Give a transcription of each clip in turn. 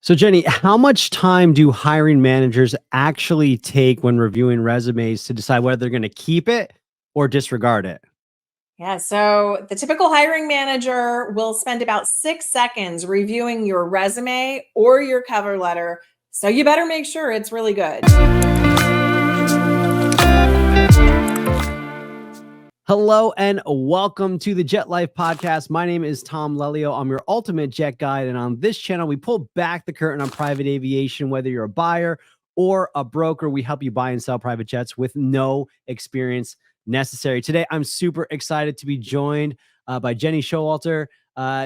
So, Jenny, how much time do hiring managers actually take when reviewing resumes to decide whether they're going to keep it or disregard it? Yeah, so the typical hiring manager will spend about 6 seconds reviewing your resume or your cover letter. So you better make sure it's really good. Hello and welcome to the Jet Life Podcast. My name is Tom Lelio. I'm your ultimate jet guide. And on this channel, we pull back the curtain on private aviation. Whether you're a buyer or a broker, we help you buy and sell private jets with no experience necessary. Today, I'm super excited to be joined by Jenny Showalter.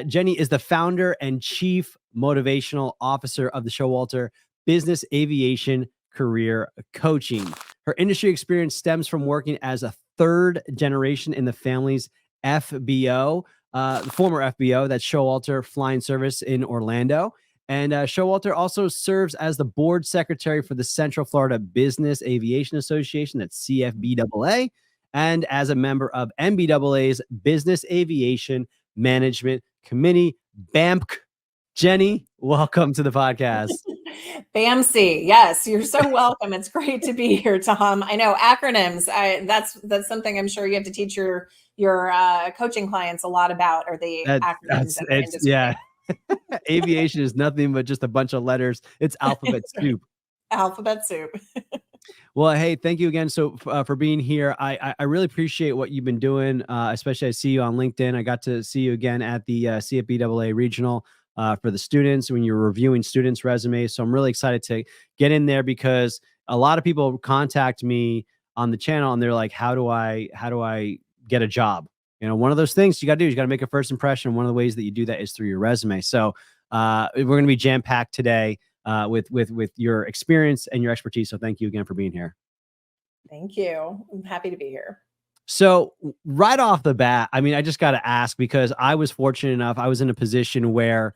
Jenny is the founder and chief motivational officer of the Showalter Business Aviation Career Coaching. Her industry experience stems from working as a third generation in the family's FBO, the former FBO, that's Showalter Flying Service in Orlando. And Showalter also serves as the board secretary for the Central Florida Business Aviation Association, that's CFBAA, and as a member of NBAA's Business Aviation Management Committee, BAMC. Jenny, welcome to the podcast. BAMC, yes, you're so welcome. It's great to be here, Tom. I know acronyms. That's something I'm sure you have to teach your coaching clients a lot about, or the acronyms in the industry. Yeah. Aviation is nothing but just a bunch of letters. It's alphabet soup. Alphabet soup. Well, hey, thank you again for being here. I really appreciate what you've been doing, especially I see you on LinkedIn. I got to see you again at the CFBAA regional for the students when you're reviewing students' resumes. So I'm really excited to get in there because a lot of people contact me on the channel and they're like, how do I get a job? You know, one of those things you got to do is you got to make a first impression. One of the ways that you do that is through your resume. So we're going to be jam-packed today with your experience and your expertise. So thank you again for being here. Thank you. I'm happy to be here. So right off the bat, I mean, I just got to ask because I was fortunate enough. I was in a position where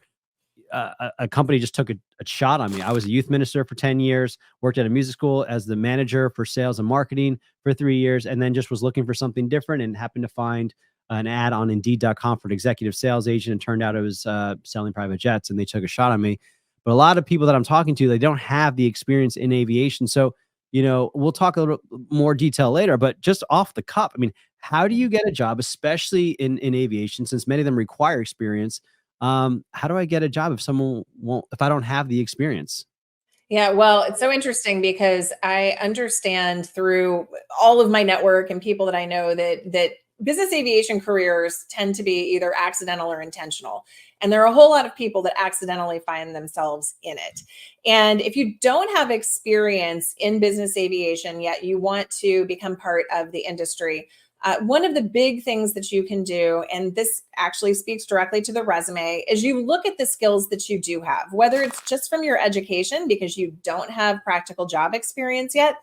a company just took a shot on me. I was a youth minister for 10 years, worked at a music school as the manager for sales and marketing for 3 years, and then just was looking for something different and happened to find an ad on Indeed.com for an executive sales agent. And turned out it was selling private jets, and they took a shot on me. But a lot of people that I'm talking to, they don't have the experience in aviation. So, you know, we'll talk a little more detail later, but just off the cuff, I mean, how do you get a job, especially in aviation, since many of them require experience? How do I get a job if if I don't have the experience? Yeah, well, it's so interesting because I understand through all of my network and people that I know that business aviation careers tend to be either accidental or intentional. And there are a whole lot of people that accidentally find themselves in it. And if you don't have experience in business aviation yet, you want to become part of the industry. One of the big things that you can do, and this actually speaks directly to the resume, is you look at the skills that you do have, whether it's just from your education because you don't have practical job experience yet,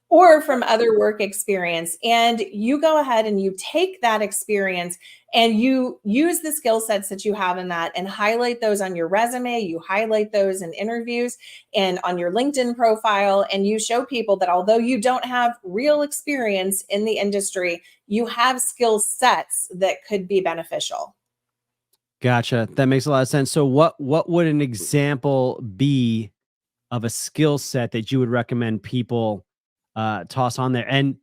or from other work experience. And you go ahead and you take that experience and you use the skill sets that you have in that and highlight those on your resume. You highlight those in interviews and on your LinkedIn profile. And you show people that although you don't have real experience in the industry, you have skill sets that could be beneficial. Gotcha. That makes a lot of sense. So what would an example be of a skill set that you would recommend people toss on there? And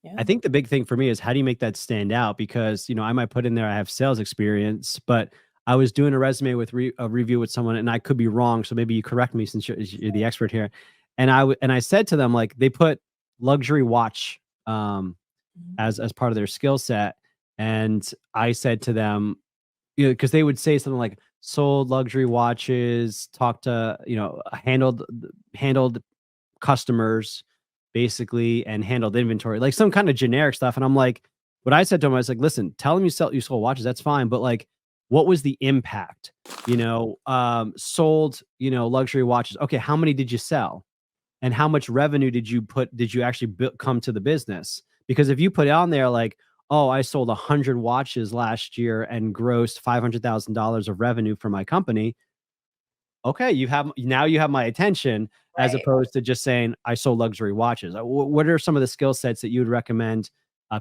Yeah. I think the big thing for me is how do you make that stand out? Because, you know, I might put in there, I have sales experience, but I was doing a resume with a review with someone and I could be wrong. So maybe you correct me since you're the expert here. And I said to them, like, they put luxury watch as part of their skill set. And I said to them, you know, because they would say something like sold luxury watches, talked to, you know, handled customers basically and handled inventory, like some kind of generic stuff. And I'm like, what I said to him, I was like, listen, tell them you sold watches, that's fine. But like, what was the impact? You know, sold, you know, luxury watches. Okay, how many did you sell? And how much revenue did you actually come to the business? Because if you put on there like, oh, I sold 100 watches last year and grossed $500,000 of revenue for my company. Okay, you have my attention, Right. as opposed to just saying I sold luxury watches. What are some of the skill sets that you would recommend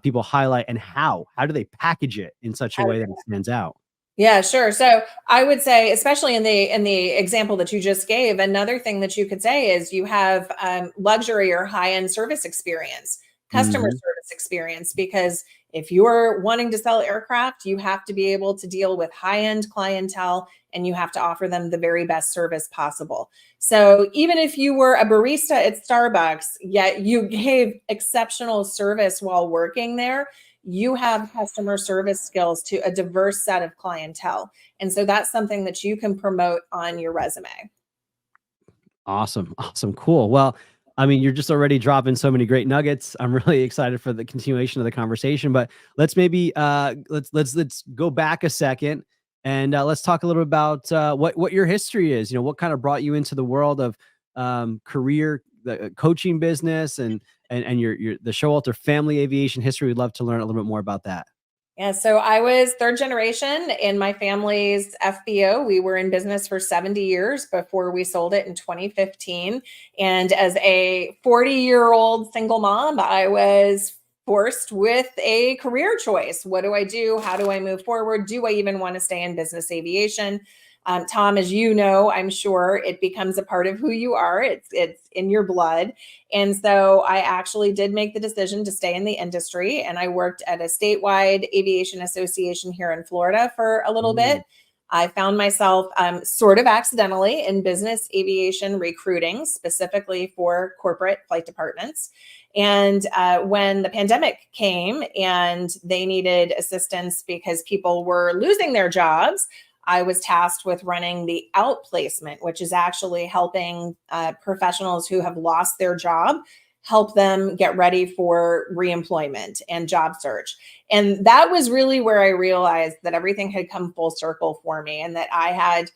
people highlight, and how do they package it in such a way that it stands out? Yeah, sure. So I would say, especially in the example that you just gave, another thing that you could say is you have luxury or high end service experience, customer Hmm. service experience, because if you're wanting to sell aircraft, you have to be able to deal with high end clientele and you have to offer them the very best service possible. So even if you were a barista at Starbucks, yet you gave exceptional service while working there, you have customer service skills to a diverse set of clientele. And so that's something that you can promote on your resume. Awesome. Awesome. Cool. Well, I mean, you're just already dropping so many great nuggets. I'm really excited for the continuation of the conversation, but let's maybe let's go back a second and let's talk a little bit about what your history is. You know, what kind of brought you into the world of career the coaching business and your the Showalter family aviation history. We'd love to learn a little bit more about that. Yeah, so I was third generation in my family's FBO. We were in business for 70 years before we sold it in 2015. And as a 40-year-old single mom, I was forced with a career choice. What do I do? How do I move forward? Do I even want to stay in business aviation? Tom, as you know, I'm sure it becomes a part of who you are. It's in your blood. And so I actually did make the decision to stay in the industry. And I worked at a statewide aviation association here in Florida for a little bit. Mm, I found myself sort of accidentally in business aviation recruiting, specifically for corporate flight departments. And when the pandemic came and they needed assistance because people were losing their jobs, I was tasked with running the outplacement, which is actually helping professionals who have lost their job, help them get ready for reemployment and job search. And that was really where I realized that everything had come full circle for me and that I had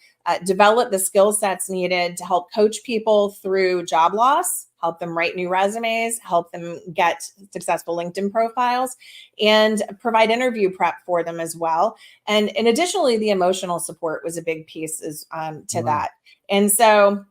developed the skill sets needed to help coach people through job loss, help them write new resumes, help them get successful LinkedIn profiles, and provide interview prep for them as well. And additionally, the emotional support was a big piece to wow. that. And so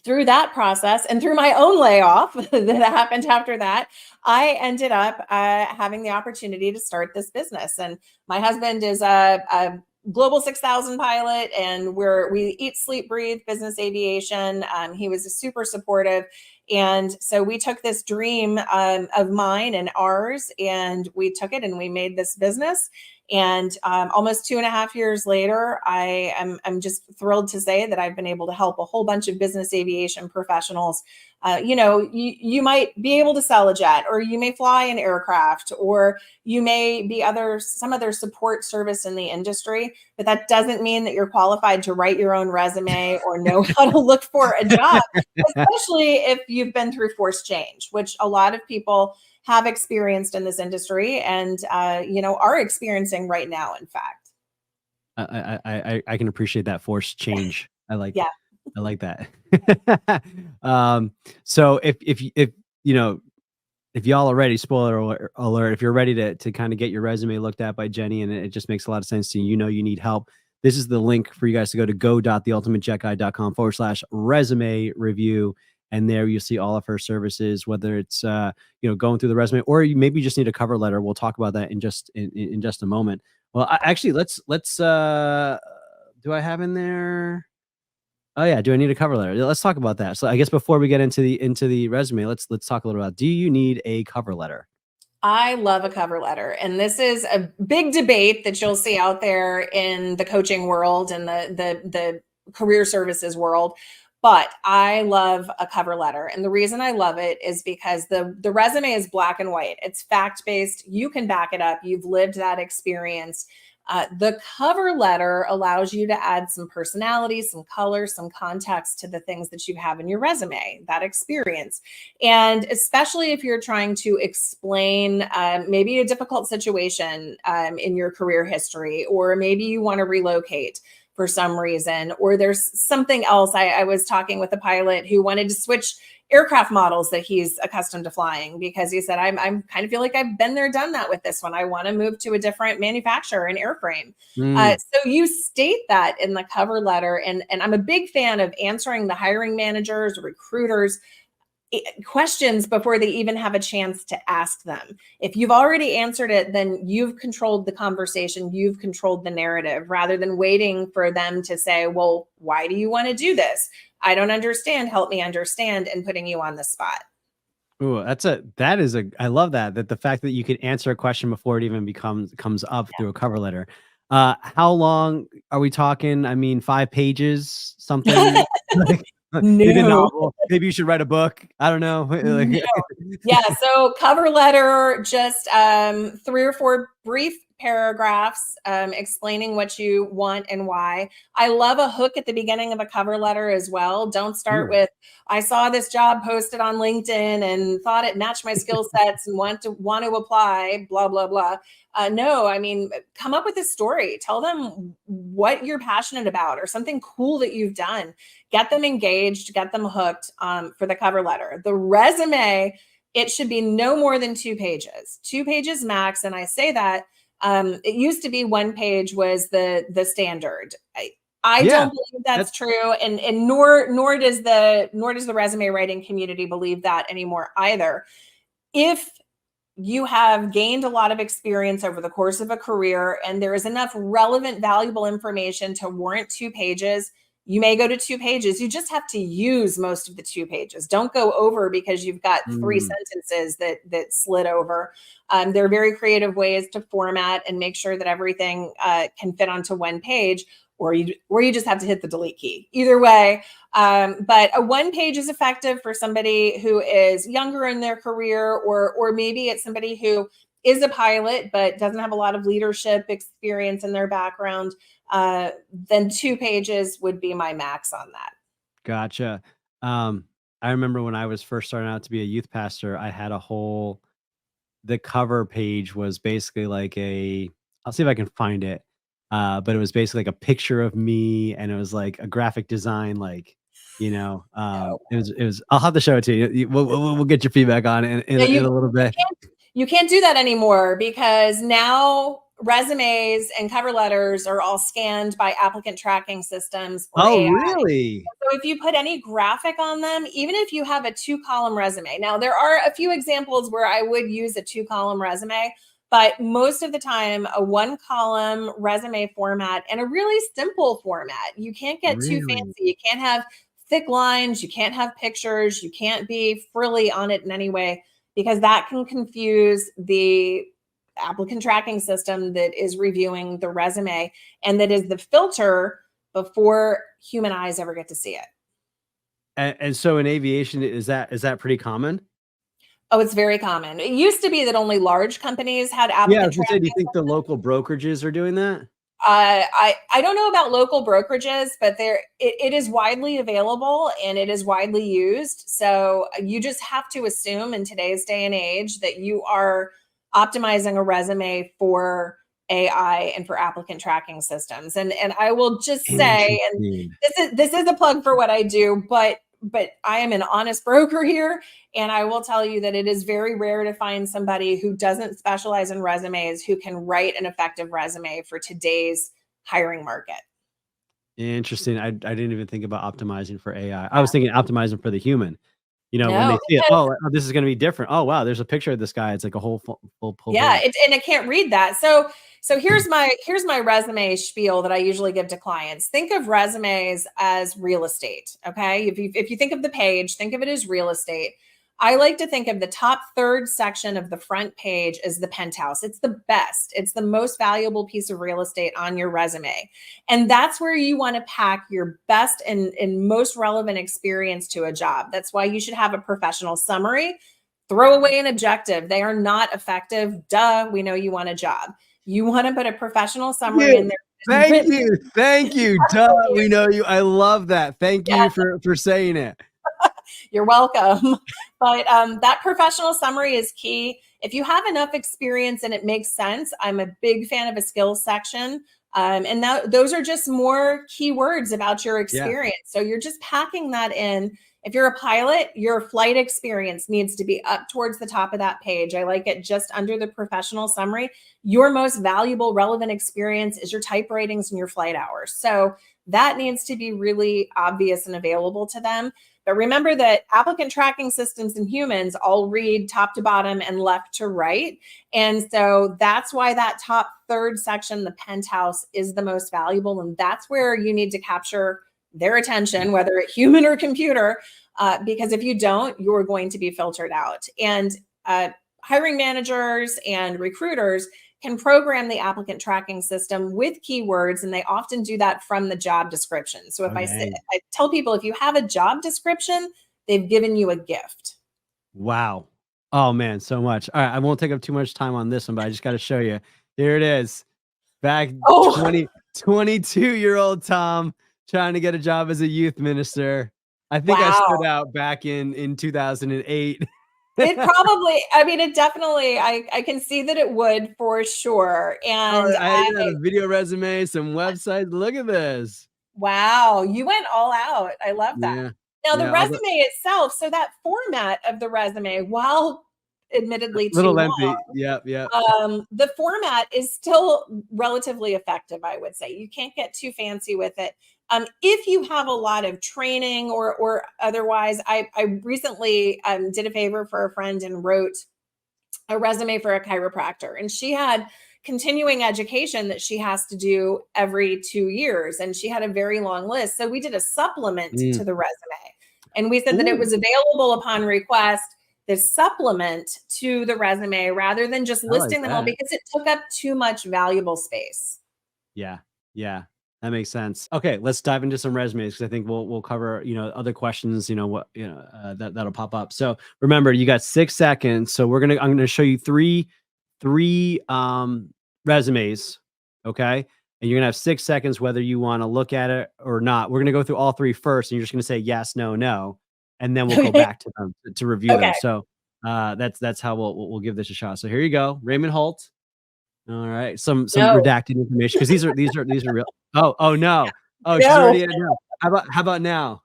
through that process and through my own layoff that happened after that, I ended up having the opportunity to start this business. And my husband is a global 6,000 pilot, and we eat, sleep, breathe business aviation. He was super supportive. And so we took this dream of mine and ours, and we took it and we made this business. And almost 2.5 years later, I'm just thrilled to say that I've been able to help a whole bunch of business aviation professionals. You might be able to sell a jet, or you may fly an aircraft, or you may be some other support service in the industry, but that doesn't mean that you're qualified to write your own resume or know how to look for a job, especially if you've been through forced change, which a lot of people have experienced in this industry and are experiencing right now, in fact. I can appreciate that forced change. Yeah. I like that. So if you know if y'all are ready, spoiler alert, if you're ready to kind of get your resume looked at by Jenny and it just makes a lot of sense to you, you know you need help. This is the link for you guys to go to go.theultimatejetguide.com/resume review. And there you see all of her services, whether it's going through the resume or you maybe just need a cover letter. We'll talk about that in just a moment. Well, actually, let's do I have in there? Oh yeah, do I need a cover letter? Let's talk about that. So I guess before we get into the resume, let's talk a little about, do you need a cover letter? I love a cover letter. And this is a big debate that you'll see out there in the coaching world and the career services world. But I love a cover letter. And the reason I love it is because the resume is black and white. It's fact-based. You can back it up. You've lived that experience. The cover letter allows you to add some personality, some color, some context to the things that you have in your resume, that experience. And especially if you're trying to explain maybe a difficult situation in your career history, or maybe you want to relocate for some reason, or there's something else. I was talking with a pilot who wanted to switch aircraft models that he's accustomed to flying because he said, I'm kind of feel like I've been there, done that with this one. I want to move to a different manufacturer and airframe. Mm, So you state that in the cover letter. And I'm a big fan of answering the hiring managers, recruiters, questions before they even have a chance to ask them. If you've already answered it, then you've controlled the conversation, you've controlled the narrative, rather than waiting for them to say, well, why do you want to do this? I don't understand. Help me understand, and putting you on the spot. Ooh, I love that the fact that you can answer a question before it even comes up through a cover letter. How long are we talking? I mean, 5 pages, something like maybe a No. novel. Maybe you should write a book. I don't know. Like, No. Yeah, so cover letter, just 3 or 4 brief paragraphs explaining what you want and why. I love a hook at the beginning of a cover letter as well. Don't start with, I saw this job posted on LinkedIn and thought it matched my skill sets and want to apply, blah, blah, blah. No, I mean, come up with a story. Tell them what you're passionate about or something cool that you've done. Get them engaged, get them hooked for the cover letter. The resume, it should be no more than 2 pages, 2 pages max. And I say that it used to be 1 page was the standard. I don't believe that's true, and nor does the resume writing community believe that anymore either. If you have gained a lot of experience over the course of a career and there is enough relevant, valuable information to warrant 2 pages, you may go to 2 pages. You just have to use most of the 2 pages. Don't go over because you've got 3 sentences that slid over. There are very creative ways to format and make sure that everything can fit onto 1 page, or you just have to hit the delete key. Either way, but a 1 page is effective for somebody who is younger in their career, or maybe it's somebody who is a pilot but doesn't have a lot of leadership experience in their background. Then 2 pages would be my max on that. Gotcha. I remember when I was first starting out to be a youth pastor, I had the cover page was basically like I'll see if I can find it. But it was basically like a picture of me, and it was like a graphic design, like, it was, I'll have to show it to you. We'll get your feedback on it in a little bit. You can't do that anymore because now resumes and cover letters are all scanned by applicant tracking systems or Oh, AI. really? So if you put any graphic on them, even if you have a 2-column resume, now there are a few examples where I would use a 2-column resume, but most of the time a 1-column resume format and a really simple format. You can't get too fancy. You can't have thick lines. You can't have pictures. You can't be frilly on it in any way, because that can confuse the applicant tracking system that is reviewing the resume and that is the filter before human eyes ever get to see it. And so in aviation, is that pretty common? Oh, it's very common. It used to be that only large companies had applicant Yeah, I was gonna say, do tracking. you think the local brokerages are doing that? I don't know about local brokerages, but it is widely available and it is widely used. So you just have to assume in today's day and age that you are optimizing a resume for AI and for applicant tracking systems. And I will just say, and this is a plug for what I do, but I am an honest broker here. And I will tell you that it is very rare to find somebody who doesn't specialize in resumes who can write an effective resume for today's hiring market. Interesting. I didn't even think about optimizing for AI. I was thinking optimizing for the human. When No, they see it, oh, this is going to be different. Oh, wow, there's a picture of this guy. It's like a whole yeah, page. and it can't read that. So here's my resume spiel that I usually give to clients. Think of resumes as real estate. Okay, if you think of the page, think of it as real estate. I like to think of the top third section of the front page as the penthouse. It's the best. It's the most valuable piece of real estate on your resume. And that's where you want to pack your best and most relevant experience to a job. That's why you should have a professional summary. Throw away an objective. They are not effective. Duh, we know you want a job. You want to put a professional summary in there. Thank you. Duh, we know you. I love that. Thank you for saying it. You're welcome. But that professional summary is key. If you have enough experience and it makes sense, I'm a big fan of a skills section. And those are just more keywords about your experience. So you're just packing that in. If you're a pilot, your flight experience needs to be up towards the top of that page. I like it just under the professional summary. Your most valuable, relevant experience is your type ratings and your flight hours. So that needs to be really obvious and available to them. But remember that applicant tracking systems and humans all read top to bottom and left to right. And so that's why that top third section, the penthouse, is the most valuable. And that's where you need to capture their attention, whether it's human or computer, because if you don't, you're going to be filtered out. And hiring managers and recruiters can program the applicant tracking system with keywords, and they often do that from the job description. So if I tell people, if you have a job description, they've given you a gift. Wow. Oh man, so much. All right, I won't take up too much time on this one, but I just got to show you. Here it is. Back 22-year-old Tom trying to get a job as a youth minister. I think I stood out back in 2008. It probably, I mean, it definitely, I can see that it would for sure. And I had a video resume, some websites. Look at this. Wow, you went all out. I love that. Yeah. Now the resume itself, so that format of the resume, while admittedly too little lengthy, long, the format is still relatively effective, I would say. You can't get too fancy with it. If you have a lot of training or otherwise, I recently did a favor for a friend and wrote a resume for a chiropractor, and she had continuing education that she has to do every 2 years, and she had a very long list. So we did a supplement to the resume, and we said that it was available upon request, this supplement to the resume, rather than just listing them all, because it took up too much valuable space. Yeah. That makes sense. Okay, let's dive into some resumes, because I think we'll cover, other questions, that'll pop up. So remember, you got 6 seconds. So I'm gonna show you three resumes. Okay. And you're gonna have 6 seconds whether you want to look at it or not. We're gonna go through all three first, and you're just gonna say yes, no, no, and then we'll go back to them to review them. So that's how we'll give this a shot. So here you go, Raymond Holt. All right, some redacted information, because these are real. Oh no. Oh, she's already in it now. How about now?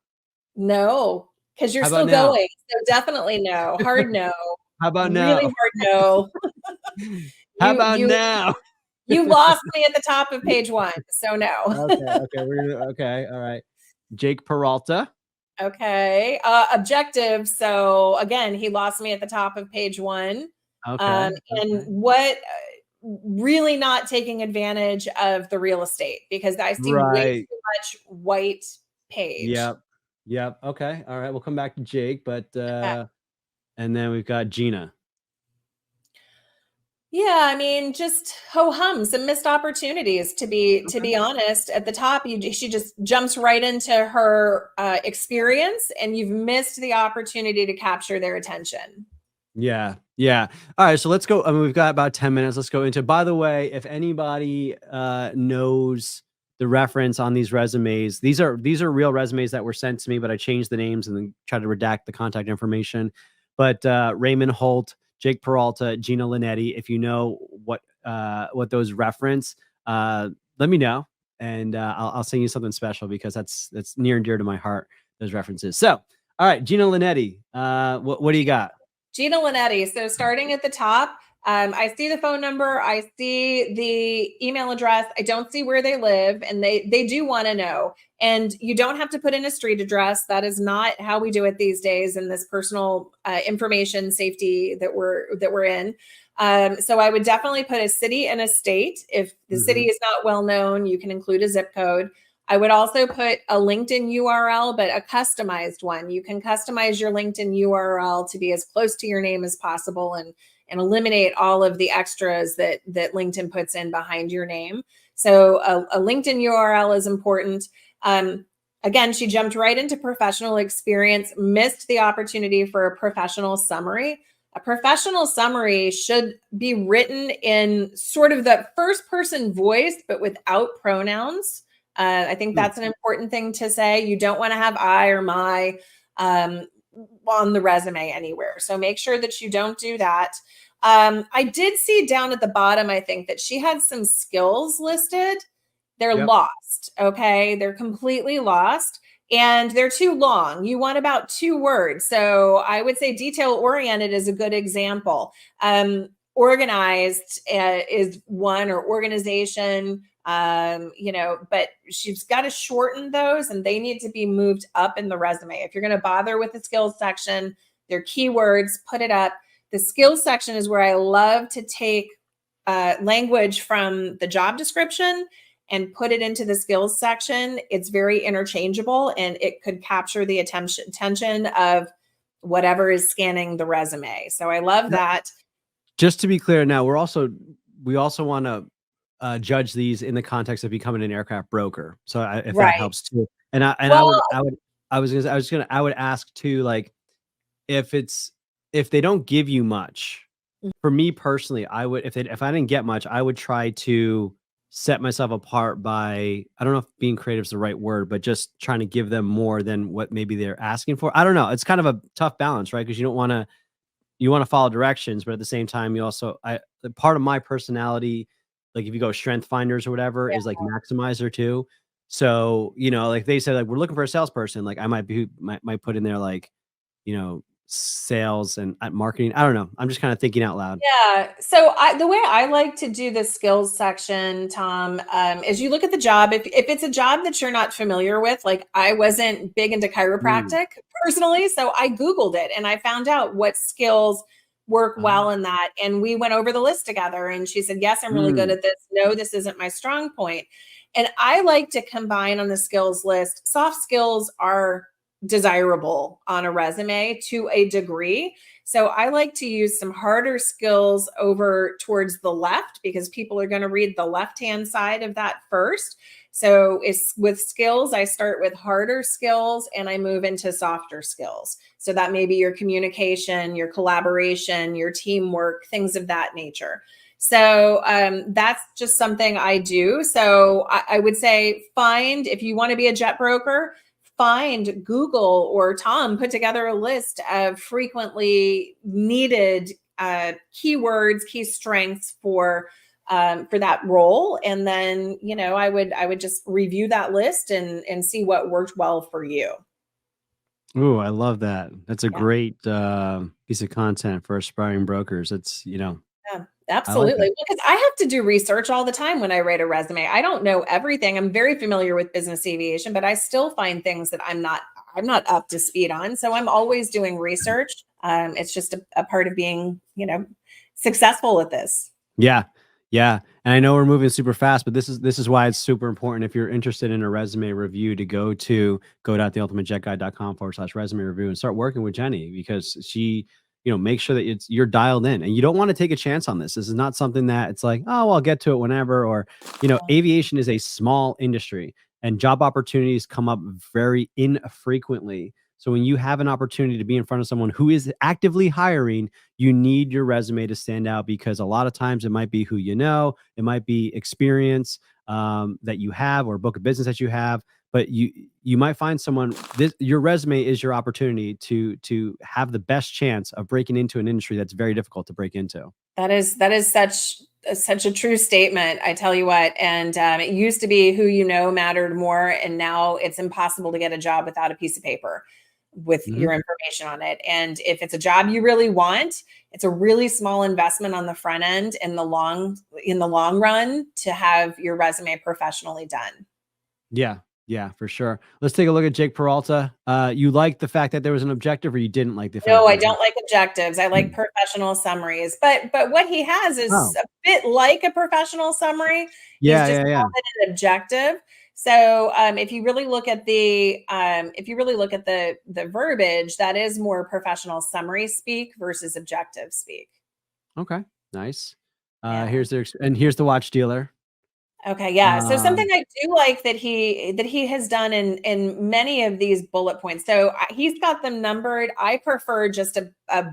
No, because you're still going. So definitely no. Hard no. How about now? Really hard no. How about now? You lost me at the top of page 1, so no. Okay. All right. Jake Peralta. Okay. Objective. So again, he lost me at the top of page 1. And what really not taking advantage of the real estate, because I see way too much white page. Yep. Okay. All right. We'll come back to Jake, but and then we've got Gina. Yeah, I mean, just ho-hum, some missed opportunities, to be honest. At the top, she just jumps right into her experience, and you've missed the opportunity to capture their attention. Yeah. All right, so let's go. I mean, we've got about 10 minutes. Let's go into, by the way, if anybody knows the reference on these resumes, these are real resumes that were sent to me, but I changed the names and then tried to redact the contact information. But Raymond Holt, Jake Peralta, Gina Linetti, if you know what those reference, let me know, and I'll send you something special, because that's near and dear to my heart, those references. So, all right, Gina Linetti, what do you got? Gina Linetti. So starting at the top, I see the phone number, I see the email address, I don't see where they live, and they do want to know. And you don't have to put in a street address. That is not how we do it these days in this personal information safety that we're in. So I would definitely put a city and a state. If the city is not well known, you can include a zip code. I would also put a LinkedIn URL, but a customized one. You can customize your LinkedIn URL to be as close to your name as possible, and eliminate all of the extras that LinkedIn puts in behind your name. So a LinkedIn URL is important. Again, she jumped right into professional experience, missed the opportunity for a professional summary. A professional summary should be written in sort of the first person voice, but without pronouns. I think that's an important thing to say. You don't want to have I or my on the resume anywhere. So make sure that you don't do that. I did see down at the bottom, I think, that she had some skills listed. They're lost. Okay. They're completely lost, and they're too long. You want about 2 words. So I would say detail oriented is a good example. Organized is one, or organization. You know, but she's got to shorten those and they need to be moved up in the resume. If you're going to bother with the skills section, their keywords, put it up. The skills section is where I love to take language from the job description and put it into the skills section. It's very interchangeable and it could capture the attention of whatever is scanning the resume. So I love that. Just to be clear, now we also want to judge these in the context of becoming an aircraft broker. So if that helps too, and I would ask too, like if they don't give you much. For me personally, I would if I didn't get much, I would try to set myself apart by, I don't know if being creative is the right word, but just trying to give them more than what maybe they're asking for. I don't know. It's kind of a tough balance, right? Because you want to follow directions, but at the same time, you also, part of my personality, like if you go strength finders or whatever, is like maximizer too. So, you know, like they said, like we're looking for a salesperson, like I might put in there like, you know, sales and marketing. I don't know. I'm just kind of thinking out loud. Yeah. So the way I like to do the skills section, Tom, is you look at the job. If it's a job that you're not familiar with, like I wasn't big into chiropractic personally, so I Googled it and I found out what skills work well in that. And we went over the list together and she said, yes, I'm really good at this. No, this isn't my strong point. And I like to combine on the skills list. Soft skills are desirable on a resume to a degree. So I like to use some harder skills over towards the left because people are going to read the left-hand side of that first. So it's with skills, I start with harder skills and I move into softer skills. So that may be your communication, your collaboration, your teamwork, things of that nature. So that's just something I do. So I would say if you want to be a jet broker, find Google or Tom, put together a list of frequently needed keywords, key strengths for that role. And then, you know, I would just review that list and see what worked well for you. Ooh, I love that. That's a great piece of content for aspiring brokers. It's, you know, Yeah, absolutely. Because I have to do research all the time when I write a resume. I don't know everything. I'm very familiar with business aviation, but I still find things that I'm not up to speed on. So I'm always doing research. It's just a part of being, you know, successful at this. Yeah. Yeah. And I know we're moving super fast, but this is why it's super important. If you're interested in a resume review, to go.theultimatejetguide.com/resume review and start working with Jenny, because she, you know, make sure that you're dialed in and you don't want to take a chance on this. This is not something that it's like, oh, I'll get to it whenever, or, you know, aviation is a small industry and job opportunities come up very infrequently. So when you have an opportunity to be in front of someone who is actively hiring, you need your resume to stand out, because a lot of times it might be who you know, it might be experience that you have, or book of business that you have, but you might find someone. Your resume is your opportunity to have the best chance of breaking into an industry that's very difficult to break into. That is such a true statement. I tell you what, and it used to be who you know mattered more, and now it's impossible to get a job without a piece of paper with your information on it. And if it's a job you really want, it's a really small investment on the front end in the long run to have your resume professionally done. Yeah. Yeah, for sure. Let's take a look at Jake Peralta. You like the fact that there was an objective, or you didn't like the fact? No, I don't like objectives. I like professional summaries. But what he has is a bit like a professional summary. Yeah, He's just yeah. called it an objective. So if you really look at the verbiage, that is more professional summary speak versus objective speak. Okay, nice. Here's the watch dealer. Okay, yeah. So something I do like that he has done in many of these bullet points. So he's got them numbered. I prefer just a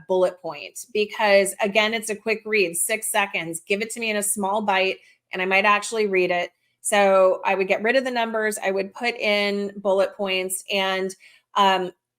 bullet point, because again, it's a quick read, 6 seconds. Give it to me in a small bite and I might actually read it. So I would get rid of the numbers. I would put in bullet points, and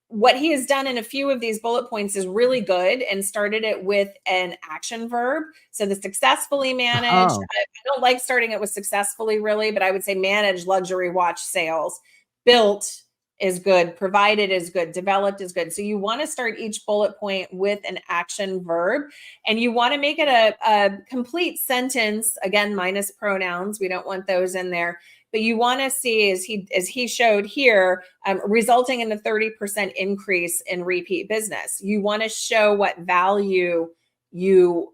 what he has done in a few of these bullet points is really good, and started it with an action verb. So the successfully managed, I don't like starting it with successfully really, but I would say manage luxury watch sales, built is good, provided is good, developed is good. So you want to start each bullet point with an action verb, and you want to make it a complete sentence, again, minus pronouns. We don't want those in there. But you want to see, as he showed here, resulting in a 30% increase in repeat business. You want to show what value your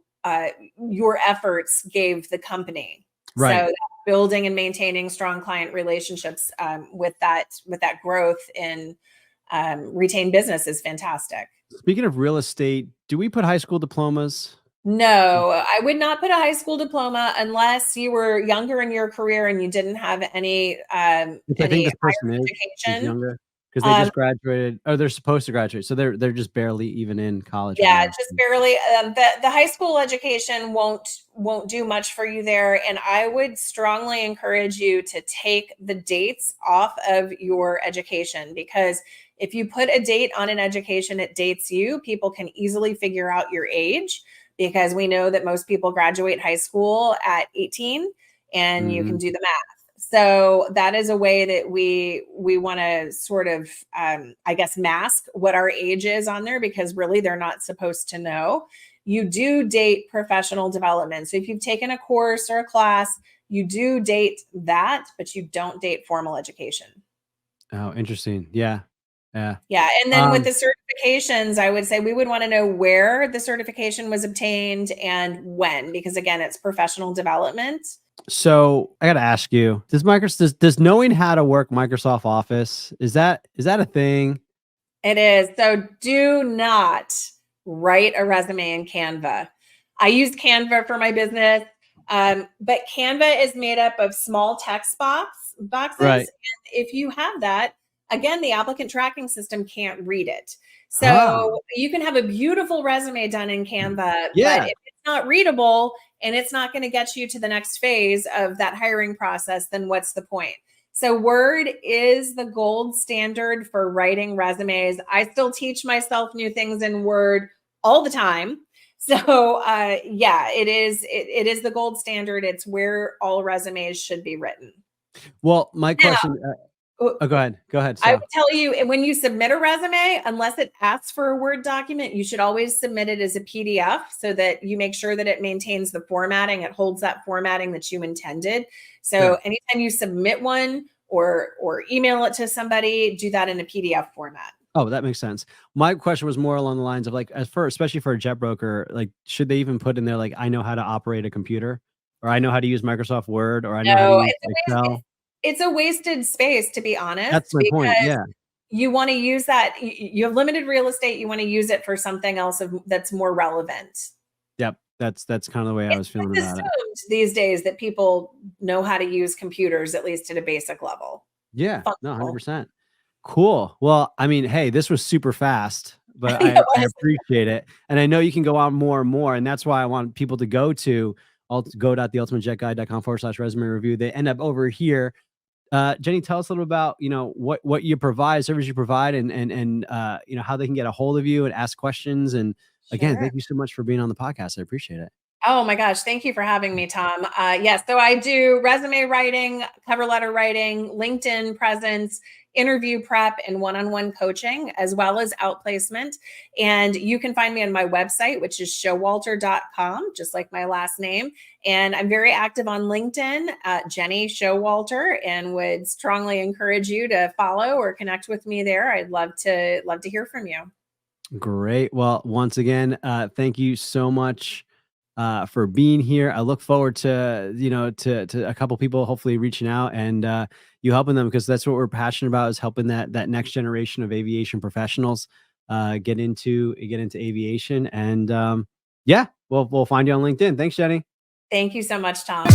efforts gave the company. Right. So building and maintaining strong client relationships with that growth in retained business is fantastic. Speaking of real estate, do we put high school diplomas? No, I would not put a high school diploma unless you were younger in your career and you didn't have any I think this person is younger because they just graduated, or they're supposed to graduate, so they're just barely even in college. Yeah, just barely. The high school education won't do much for you there, and I would strongly encourage you to take the dates off of your education, because if you put a date on an education, it dates you. People can easily figure out your age, because we know that most people graduate high school at 18, and you can do the math. So that is a way that we want to sort of, I guess, mask what our age is on there, because really they're not supposed to know. You do date professional development. So if you've taken a course or a class, you do date that, but you don't date formal education. Oh, interesting. Yeah. Yeah. Yeah. And then with the certifications, I would say we would want to know where the certification was obtained and when, because again, it's professional development. So I got to ask you, does knowing how to work Microsoft Office, is that a thing? It is. So do not write a resume in Canva. I use Canva for my business, but Canva is made up of small text boxes. Right. And if you have that, again, the applicant tracking system can't read it. So you can have a beautiful resume done in Canva, but if it's not readable and it's not going to get you to the next phase of that hiring process, then what's the point? So Word is the gold standard for writing resumes. I still teach myself new things in Word all the time. So yeah, it is the gold standard. It's where all resumes should be written. Well, my question. Go ahead. I would tell you, when you submit a resume, unless it asks for a Word document, you should always submit it as a PDF, so that you make sure that it maintains the formatting. It holds that formatting that you intended. So anytime you submit one or email it to somebody, do that in a PDF format. Oh, that makes sense. My question was more along the lines of, like, especially for a jet broker, like, should they even put in there, like, I know how to operate a computer, or I know how to use Microsoft Word, or I know how to use Excel? It's a wasted space, to be honest. That's my point. Yeah. You want to use that. You have limited real estate. You want to use it for something else that's more relevant. Yep. That's kind of the way I was feeling about it. These days that people know how to use computers, at least at a basic level. Yeah. No, 100%. Cool. Well, I mean, hey, this was super fast, but I appreciate it. And I know you can go on more and more. And that's why I want people to go to go.theultimatejetguide.com/resume review. They end up over here. Jenny, tell us a little about, what you provide, service you provide, and how they can get a hold of you and ask questions. And again, thank you so much for being on the podcast. I appreciate it. Oh my gosh. Thank you for having me, Tom. Yes. So I do resume writing, cover letter writing, LinkedIn presence, interview prep, and one-on-one coaching, as well as outplacement. And you can find me on my website, which is showalter.com, just like my last name. And I'm very active on LinkedIn, Jenny Showalter, and would strongly encourage you to follow or connect with me there. I'd love to hear from you. Great. Well, once again, thank you so much for being here. I look forward to, to a couple people hopefully reaching out and you helping them, because that's what we're passionate about, is helping that next generation of aviation professionals get into aviation. And yeah, we'll find you on LinkedIn. Thanks, Jenny. Thank you so much, Tom.